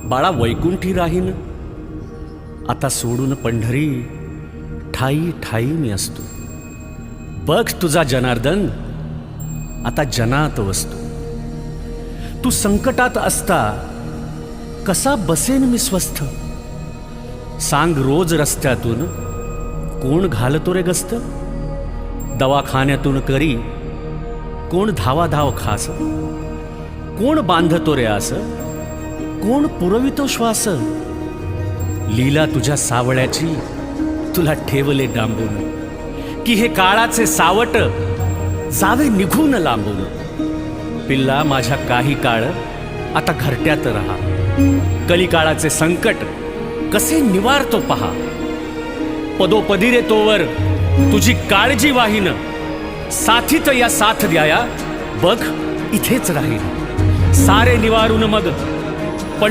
बाळा वैकुंठी राहीन, आता सोडून पंढरी ठाई ठाई मी असतो. बघ तुझा जनार्दन आता जनात वसतो. तू संकटात असता कसा बसेन मी स्वस्थ. सांग रोज रस्त्यातून कोण घालतो रे गस्त. दवाखान्यातून करी कोण धावाधाव खास. कोण बांधतो रे आस, कोण पुरवितो श्वास. लीला तुझ्या सावळ्याची तुला ठेवले डांबून, की हे काळाचे सावट जावे निघून लांबून. पिल्ला माझ्या काही काळ आता घरट्यात राहा. कलिकाळाचे संकट कसे निवारतो पहा. पदोपदी रे तोवर तुझी काळजी वाहीन. साथीत या साथ द्याया बघ इथेच राहील. सारे निवारून मग